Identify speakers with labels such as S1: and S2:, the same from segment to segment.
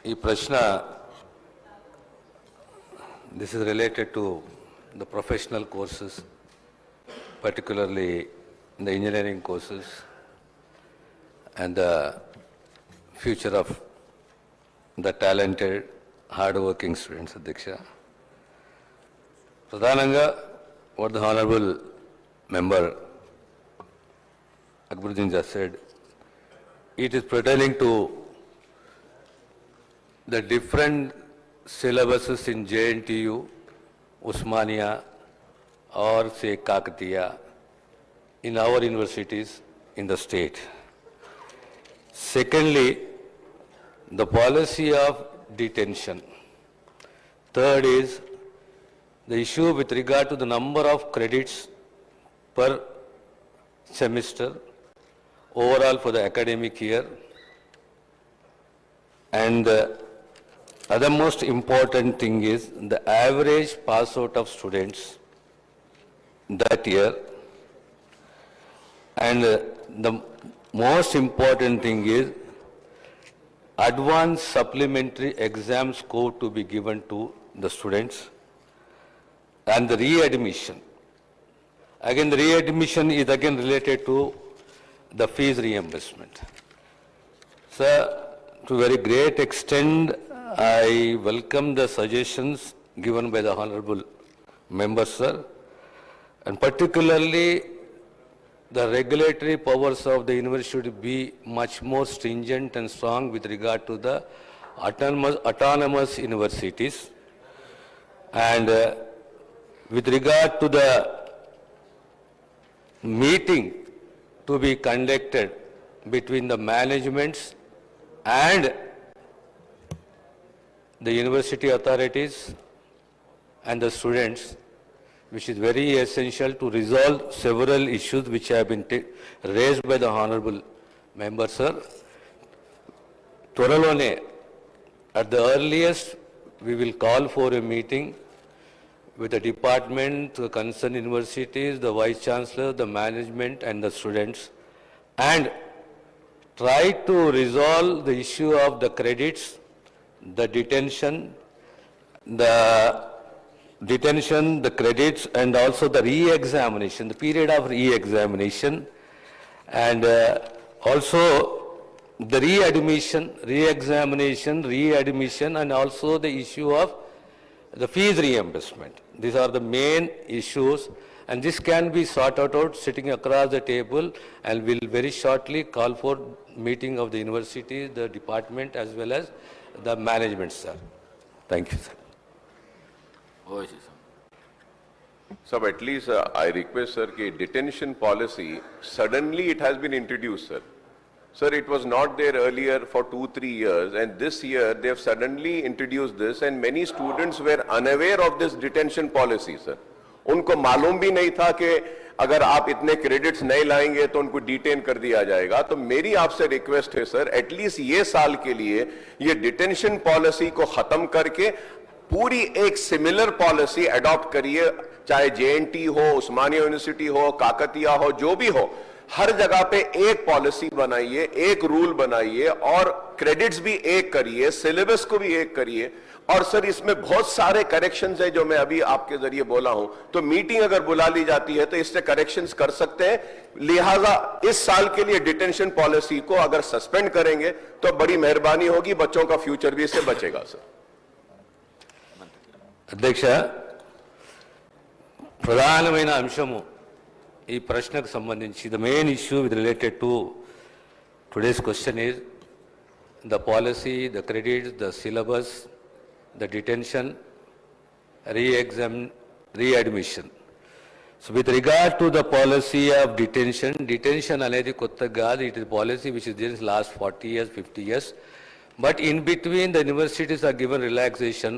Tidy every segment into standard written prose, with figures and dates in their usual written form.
S1: ఈ ప్రశ్న this is related to the professional courses, particularly the engineering courses and the future of the talented, hard-working students, Adhyaksha. Pradhananga, what the Honorable Member Akbaruddin just said, it is pertaining to the different syllabuses in JNTU, Osmania, or say Kakatiya, in our universities in the state. Secondly, the policy of detention. Third is the issue with regard to the number of credits per semester overall for the academic year. And the other most important thing is the average pass out of students that year. And the most important thing is advanced supplementary exam score to be given to the students and the readmission. Again, the readmission is again related to the fees reimbursement. Sir, to a very great extent, I welcome the suggestions given by the Honorable Member, sir, and particularly the regulatory powers of the university should be much more stringent and strong with regard to the autonomous universities. And with regard to the meeting to be conducted between the managements and the university authorities and the students, which is very essential to resolve several issues which have been raised by the Honorable Member, sir. Tvaralone, at the earliest, we will call for a meeting with the department, the concerned universities, the Vice Chancellor, the management and the students, and try to resolve the issue of the credits, the detention, the credits, and also the re-examination, the period of re-examination, and also the re-admission, and also the issue of the fees reimbursement. These are the main issues, and this can be sorted out sitting across the table, and we'll very shortly call for meeting of the university, the department, as well as the management, sir. Thank you, sir.
S2: So at least I request, sir, that detention policy, suddenly it has been introduced, sir. Sir, it was not there earlier for 2-3 years, and this year they have suddenly introduced this, and many students were unaware of this detention policy, sir. उनको मालूम भी नहीं था कि अगर आप इतने credits नहीं लाएंगे तो उनको डिटेन कर दिया जाएगा। तो मेरी आपसे रिक्वेस्ट है सर, एटलीस्ट ये साल के लिए ये डिटेंशन पॉलिसी को खत्म करके पूरी एक सिमिलर पॉलिसी अडॉप्ट करिए, चाहे जेएनटी हो, उस्मानिया यूनिवर्सिटी हो, काकतिया हो, जो भी हो, हर जगह पे एक पॉलिसी बनाइए, एक रूल बनाइए और क्रेडिट्स भी एक करिए, सिलेबस को भी एक करिए। और सर इसमें बहुत सारे करेक्शंस हैं जो मैं अभी आपके जरिए बोला हूं, तो मीटिंग अगर बुला ली जाती है तो इससे करेक्शंस कर सकते हैं। लिहाजा इस साल के लिए डिटेंशन पॉलिसी को अगर सस्पेंड करेंगे तो बड़ी मेहरबानी होगी, बच्चों का फ्यूचर भी इससे बचेगा। सर
S1: अध्यक्ष, ప్రధానమైన అంశము ఈ ప్రశ్నకు సంబంధించి the main issue with related to today's question is the policy, the credits, the syllabus, the detention, re-exam, readmission. So with regard to the policy of detention అనేది కొత్తగా కాదు, it is policy which is there in last 40 years, 50 years. But in between the universities are given relaxation.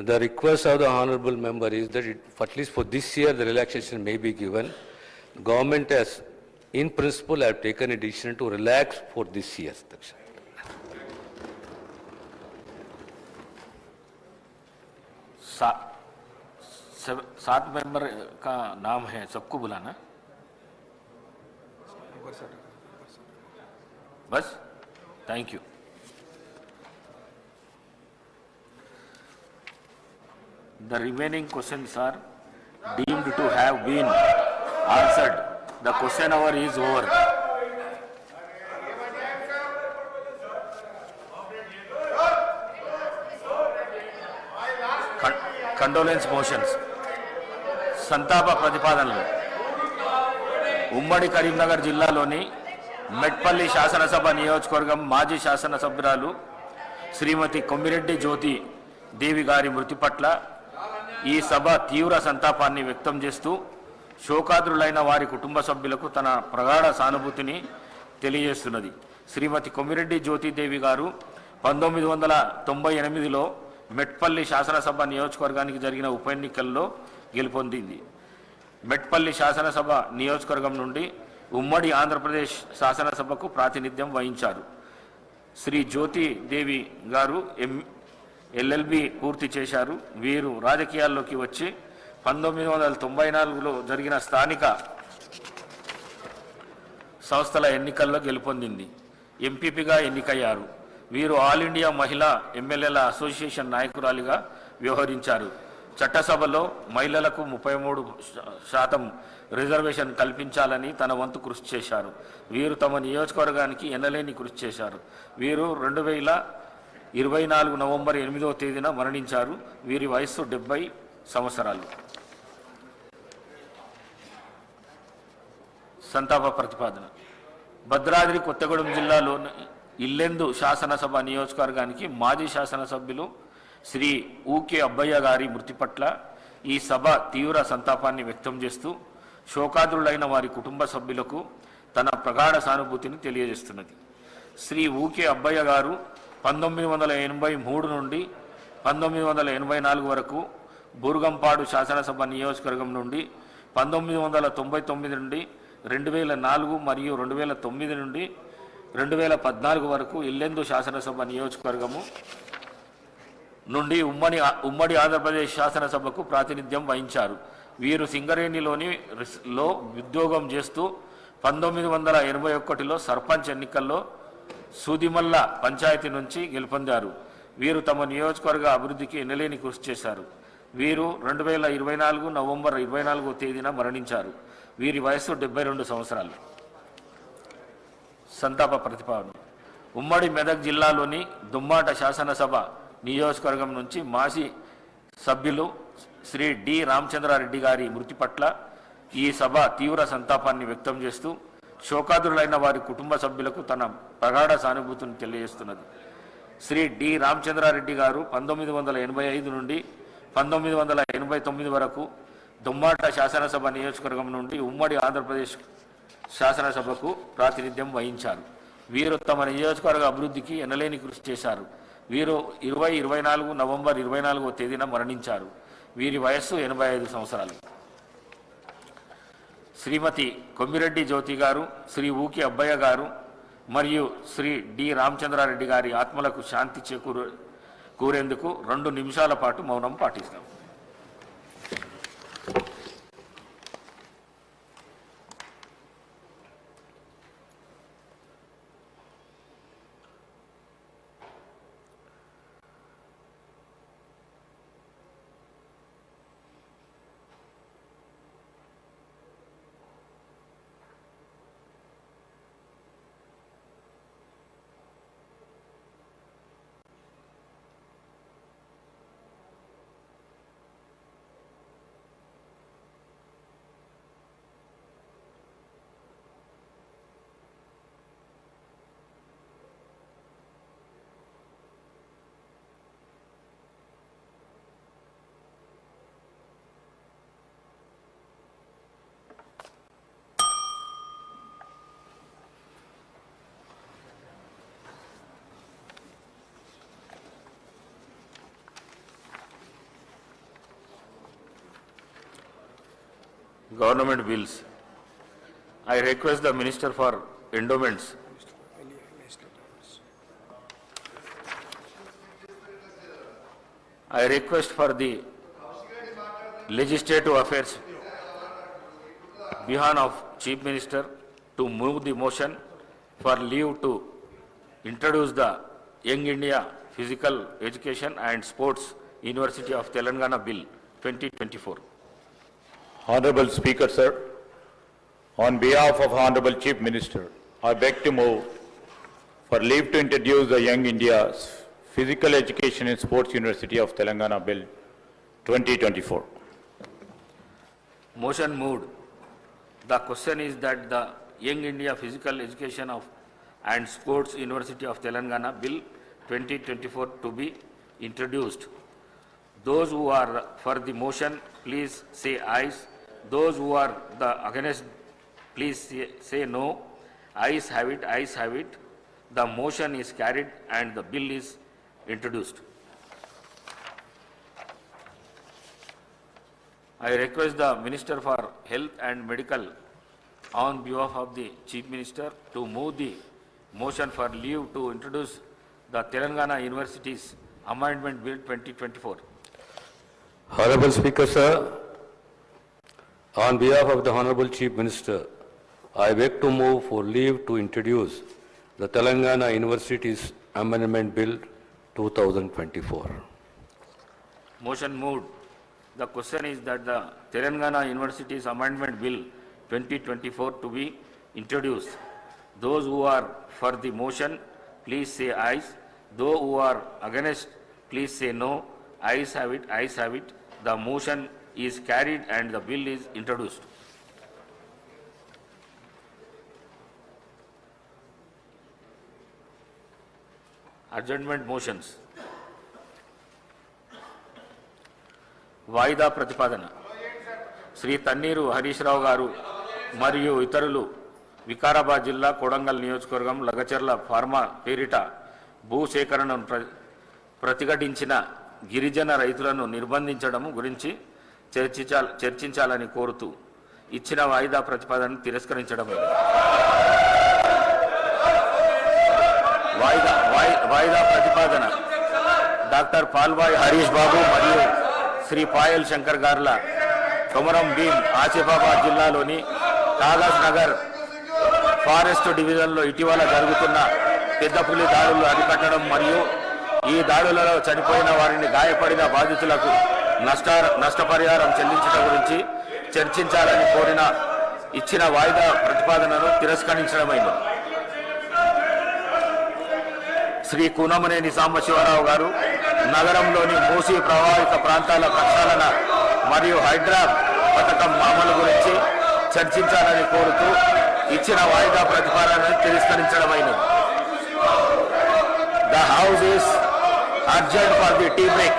S1: The request of the Honorable Member is that at least for this year the relaxation may be given. The government has in principle have taken a decision to relax for this year.
S3: सात member का नाम है, सबको बुलाना बस। Thank you. The remaining questions are deemed to have been answered. The question hour is over. Condolence motions. సంతాప ప్రతిపాదనలు. ఉమ్మడి కరీంనగర్ జిల్లాలోని మెట్పల్లి శాసనసభ నియోజకవర్గం మాజీ శాసనసభ్యురాలు శ్రీమతి కొమ్మిరెడ్డి జ్యోతి దేవి గారి మృతి పట్ల ఈ సభ తీవ్ర సంతాపాన్ని వ్యక్తం చేస్తూ శోకాద్రులైన వారి కుటుంబ సభ్యులకు తన ప్రగాఢ సానుభూతిని తెలియజేస్తున్నది. శ్రీమతి కొమ్మిరెడ్డి జ్యోతిదేవి గారు 1998లో మెట్పల్లి శాసనసభ నియోజకవర్గానికి జరిగిన ఉప ఎన్నికల్లో గెలుపొందింది. మెట్పల్లి శాసనసభ నియోజకవర్గం నుండి ఉమ్మడి ఆంధ్రప్రదేశ్ శాసనసభకు ప్రాతినిధ్యం వహించారు. శ్రీ జ్యోతిదేవి గారు ఎల్ఎల్బి పూర్తి చేశారు. వీరు రాజకీయాల్లోకి వచ్చి 1994లో జరిగిన స్థానిక సంస్థల ఎన్నికల్లో గెలుపొందింది. ఎంపీపీగా ఎన్నికయ్యారు. వీరు ఆల్ ఇండియా మహిళా ఎమ్మెల్యేల అసోసియేషన్ నాయకురాలిగా వ్యవహరించారు. చట్టసభలో మహిళలకు 33% రిజర్వేషన్ కల్పించాలని తన వంతు కృషి చేశారు. వీరు తమ నియోజకవర్గానికి ఎనలేని కృషి చేశారు. వీరు 2024 నవంబర్ 8వ తేదీన మరణించారు. వీరి వయస్సు 70 సంవత్సరాలు. సంతాప ప్రతిపాదన. భద్రాద్రి కొత్తగూడెం జిల్లాలోని ఇల్లెందు శాసనసభ నియోజకవర్గానికి మాజీ శాసనసభ్యులు శ్రీ ఊకే అబ్బయ్య గారి మృతి పట్ల ఈ సభ తీవ్ర సంతాపాన్ని వ్యక్తం చేస్తూ శోకాద్రులైన వారి కుటుంబ సభ్యులకు తన ప్రగాఢ సానుభూతిని తెలియజేస్తున్నది. శ్రీ ఊకే అబ్బయ్య గారు 1983 నుండి 1984 వరకు బూర్గంపాడు శాసనసభ నియోజకవర్గం నుండి 1999 నుండి 2004 మరియు 2009 నుండి 2014 వరకు ఇల్లెందు శాసనసభ నియోజకవర్గము నుండి ఉమ్మడి ఆంధ్రప్రదేశ్ శాసనసభకు ప్రాతినిధ్యం వహించారు. వీరు సింగరేణిలోని ఉద్యోగం చేస్తూ 1981లో సర్పంచ్ ఎన్నికల్లో సూదిమల్ల పంచాయతీ నుంచి గెలుపొందారు. వీరు తమ నియోజకవర్గ అభివృద్ధికి ఎనలేని కృషి చేశారు. వీరు 2024 నవంబర్ 24వ తేదీన మరణించారు. వీరి వయస్సు 72 సంవత్సరాలు. సంతాప ప్రతిపాదన. ఉమ్మడి మెదక్ జిల్లాలోని దుమ్మాట శాసనసభ నియోజకవర్గం నుంచి మాజీ సభ్యులు శ్రీ డి రామచంద్రారెడ్డి గారి మృతి పట్ల ఈ సభ తీవ్ర సంతాపాన్ని వ్యక్తం చేస్తూ శోకాదురులైన వారి కుటుంబ సభ్యులకు తన ప్రగాఢ సానుభూతిని తెలియజేస్తున్నది. శ్రీ డి రామచంద్రారెడ్డి గారు 1985 నుండి 1989 వరకు దుమ్మాట శాసనసభ నియోజకవర్గం నుండి ఉమ్మడి ఆంధ్రప్రదేశ్ శాసనసభకు ప్రాతినిధ్యం వహించారు. వీరు తమ నియోజకవర్గ అభివృద్ధికి ఎనలేని కృషి చేశారు. వీరు 2024 నవంబర్ 24వ తేదీన మరణించారు. వీరి వయస్సు 85 సంవత్సరాలు. శ్రీమతి కొమ్మిరెడ్డి జ్యోతి గారు, శ్రీ ఊకి అబ్బయ్య గారు మరియు శ్రీ డి రామచంద్రారెడ్డి గారి ఆత్మలకు శాంతి కూరేందుకు 2 నిమిషాల పాటు మౌనం పాటిస్తాం. Government bills. I request the Minister for Endowments. I request for the Legislative Affairs behalf of Chief Minister to move the motion for leave to introduce the Young India Physical Education and Sports University of Telangana Bill 2024.
S4: Honorable Speaker, sir, on behalf of Honorable Chief Minister, I beg to move for leave to introduce the Young India's Physical Education and Sports University of Telangana Bill 2024.
S3: Motion moved. The question is that the Young India Physical Education and Sports University of Telangana Bill 2024 to be introduced. Those who are for the motion, please say ayes. Those who are against, please say no. Ayes have it, ayes have it. The motion is carried and the bill is introduced. I request the Minister for Health and Medical on behalf of the Chief Minister to move the motion for leave to introduce the Telangana University's Amendment Bill 2024.
S1: Honorable Speaker, sir, on behalf of the Honorable Chief Minister, I beg to move for leave to introduce the Telangana University's Amendment Bill 2024.
S3: Motion moved. The question is that the Telangana University's Amendment Bill 2024 to be introduced. Those who are for the motion, please say ayes. Those who are against, please say no. Ayes have it, ayes have it. The motion is carried and the bill is introduced. Adjournment motions. వాయిదా ప్రతిపాదన శ్రీ తన్నీరు హరీష్ రావు గారు మరియు ఇతరులు వికారాబాద్ జిల్లా కొడంగల్ నియోజకవర్గం Lagacharla pharma పేరిట భూసేకరణను ప్రతిఘటించిన గిరిజన రైతులను నిర్బంధించడం గురించి చర్చించాలని కోరుతూ ఇచ్చిన వాయిదా ప్రతిపాదనను తిరస్కరించడం వాయిదా ప్రతిపాదన డాక్టర్ పాల్వాయి హరీష్ బాబు మరియు శ్రీ పాయల్ శంకర్ గార్ల కొమరం భీం ఆసిఫాబాద్ జిల్లాలోని కాగజ్ నగర్ ఫారెస్ట్ డివిజన్లో ఇటీవల జరుగుతున్న పెద్ద పులి దాడులు అరికట్టడం మరియు ఈ దాడులలో చనిపోయిన వారిని గాయపడిన బాధితులకు నష్టపరిహారం చెల్లించడం గురించి చర్చించాలని కోరిన ఇచ్చిన వాయిదా ప్రతిపాదనను తిరస్కరించడమైంది. శ్రీ కూనమనేని సాంబశివరావు గారు నగరంలోని మూసీ ప్రభావిత ప్రాంతాల ప్రక్షాళన మరియు హైడ్రా పథకం అమలు గురించి చర్చించాలని కోరుతూ ఇచ్చిన వాయిదా ప్రతిపాదనను తిరస్కరించడమైనది. The House is adjourned for the tea break.